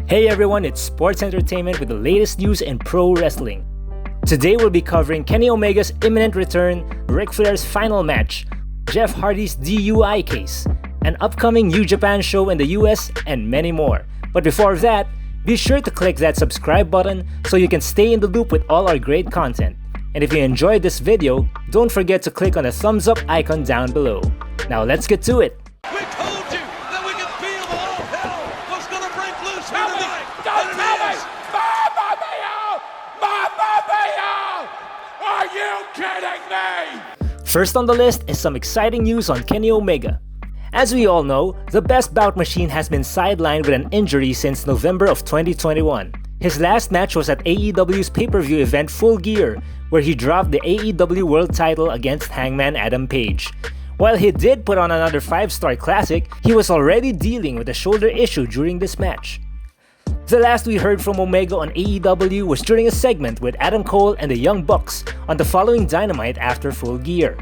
Hey everyone, it's Sports Entertainment with the latest news in pro wrestling. Today we'll be covering Kenny Omega's imminent return, Ric Flair's final match, Jeff Hardy's DUI case, an upcoming New Japan show in the US, and many more. But before that, be sure to click that subscribe button so you can stay in the loop with all our great content. And if you enjoyed this video, don't forget to click on the thumbs up icon down below. Now let's get to it. We told you that we could feel all hell was gonna break loose here tonight. Don't tell me! Mamma mia! Mamma mia! Are you kidding me? First on the list is some exciting news on Kenny Omega. As we all know, the Best Bout Machine has been sidelined with an injury since November of 2021. His last match was at AEW's pay-per-view event Full Gear, where he dropped the AEW World title against Hangman Adam Page. While he did put on another 5-star classic, he was already dealing with a shoulder issue during this match. The last we heard from Omega on AEW was during a segment with Adam Cole and the Young Bucks on the following Dynamite after Full Gear.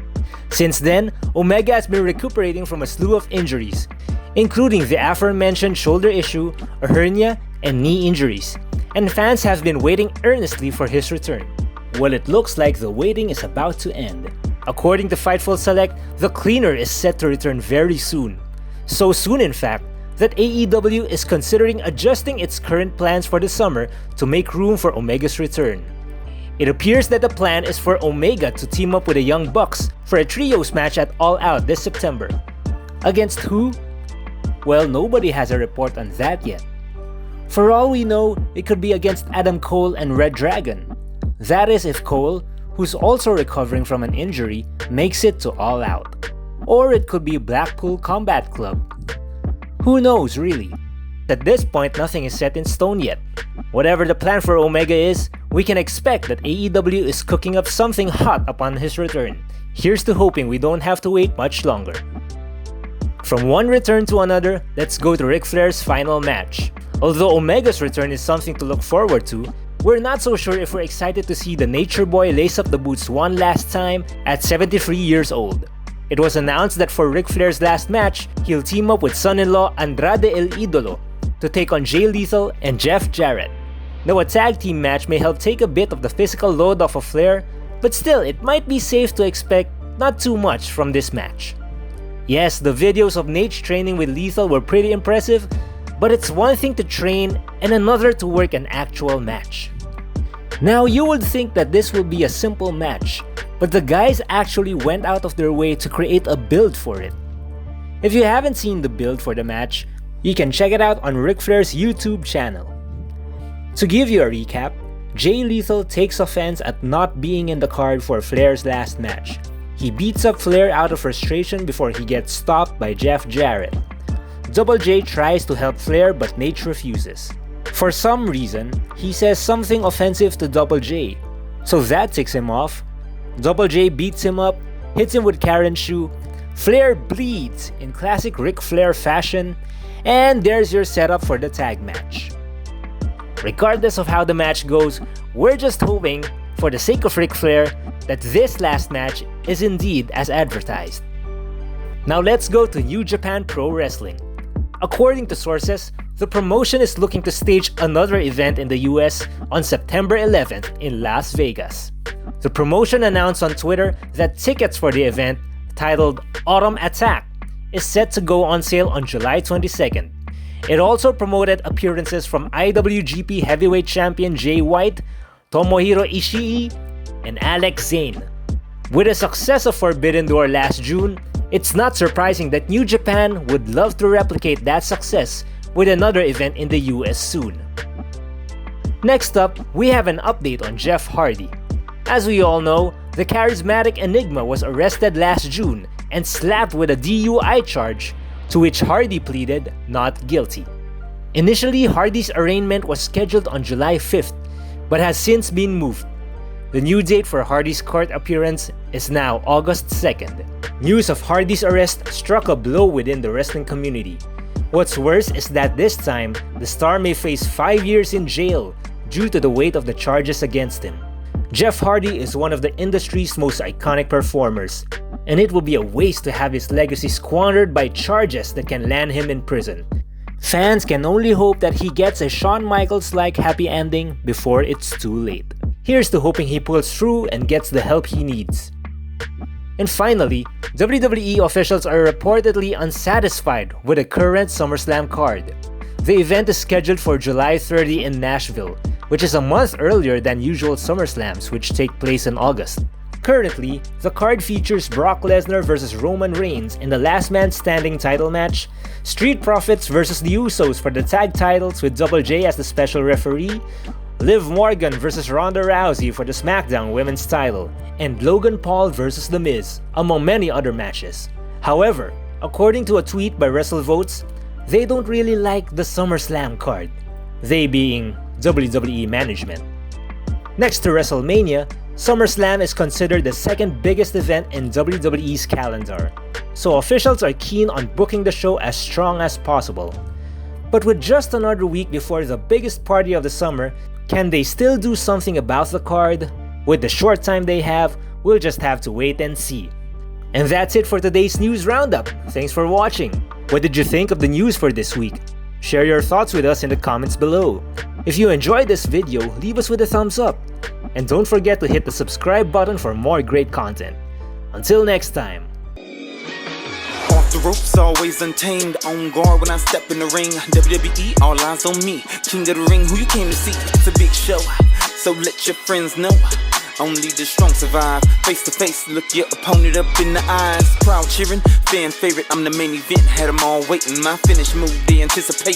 Since then, Omega has been recuperating from a slew of injuries, including the aforementioned shoulder issue, a hernia, and knee injuries, and fans have been waiting earnestly for his return. Well, it looks like the waiting is about to end. According to Fightful Select, the cleaner is set to return very soon. So soon, in fact, that AEW is considering adjusting its current plans for the summer to make room for Omega's return. It appears that the plan is for Omega to team up with the Young Bucks for a trios match at All Out this September. Against who? Well, nobody has a report on that yet. For all we know, it could be against Adam Cole and Red Dragon. That is if Cole, who's also recovering from an injury, makes it to All Out. Or it could be Blackpool Combat Club. Who knows, really? At this point, nothing is set in stone yet. Whatever the plan for Omega is, we can expect that AEW is cooking up something hot upon his return. Here's to hoping we don't have to wait much longer. From one return to another, let's go to Ric Flair's final match. Although Omega's return is something to look forward to, we're not so sure if we're excited to see the Nature Boy lace up the boots one last time at 73 years old. It was announced that for Ric Flair's last match, he'll team up with son-in-law Andrade El Idolo to take on Jay Lethal and Jeff Jarrett. Now a tag team match may help take a bit of the physical load off of Flair, but still it might be safe to expect not too much from this match. Yes, the videos of Nate training with Lethal were pretty impressive, but it's one thing to train and another to work an actual match. Now you would think that this will be a simple match, but the guys actually went out of their way to create a build for it. If you haven't seen the build for the match, you can check it out on Ric Flair's YouTube channel. To give you a recap, Jay Lethal takes offense at not being in the card for Flair's last match. He beats up Flair out of frustration before he gets stopped by Jeff Jarrett. Double J tries to help Flair but Nate refuses. For some reason, he says something offensive to Double J, so that ticks him off. Double J beats him up, hits him with Karen Shoe, Flair bleeds in classic Ric Flair fashion, and there's your setup for the tag match. Regardless of how the match goes, we're just hoping, for the sake of Ric Flair, that this last match is indeed as advertised. Now let's go to New Japan Pro Wrestling. According to sources, the promotion is looking to stage another event in the US on September 11th in Las Vegas. The promotion announced on Twitter that tickets for the event, titled Autumn Attack, is set to go on sale on July 22nd. It also promoted appearances from IWGP Heavyweight Champion Jay White, Tomohiro Ishii, and Alex Zane. With the success of Forbidden Door last June, it's not surprising that New Japan would love to replicate that success with another event in the US soon. Next up, we have an update on Jeff Hardy. As we all know, the charismatic Enigma was arrested last June and slapped with a DUI charge, to which Hardy pleaded not guilty. Initially, Hardy's arraignment was scheduled on July 5th, but has since been moved. The new date for Hardy's court appearance is now August 2nd. News of Hardy's arrest struck a blow within the wrestling community. What's worse is that this time, the star may face 5 years in jail due to the weight of the charges against him. Jeff Hardy is one of the industry's most iconic performers, and it will be a waste to have his legacy squandered by charges that can land him in prison. Fans can only hope that he gets a Shawn Michaels-like happy ending before it's too late. Here's to hoping he pulls through and gets the help he needs. And finally, WWE officials are reportedly unsatisfied with the current SummerSlam card. The event is scheduled for July 30 in Nashville, which is a month earlier than usual SummerSlams, which take place in August. Currently, the card features Brock Lesnar vs Roman Reigns in the Last Man Standing title match, Street Profits vs the Usos for the tag titles with Double J as the special referee, Liv Morgan vs Ronda Rousey for the SmackDown Women's title, and Logan Paul vs The Miz, among many other matches. However, according to a tweet by WrestleVotes, they don't really like the SummerSlam card, they being WWE management. Next to WrestleMania, SummerSlam is considered the second biggest event in WWE's calendar, so officials are keen on booking the show as strong as possible. But with just another week before the biggest party of the summer, can they still do something about the card? With the short time they have, we'll just have to wait and see. And that's it for today's news roundup. Thanks for watching. What did you think of the news for this week? Share your thoughts with us in the comments below. If you enjoyed this video, leave us with a thumbs up. And don't forget to hit the subscribe button for more great content. Until next time. Off the ropes, always untamed. On guard when I step in the ring. WWE, all eyes on me. King of the ring, who you came to see? It's a big show, so let your friends know. Only the strong survive. Face to face, look your opponent up in the eyes. Crowd cheering, fan favorite, I'm the main event. Had them all waiting, my finish move, they anticipate.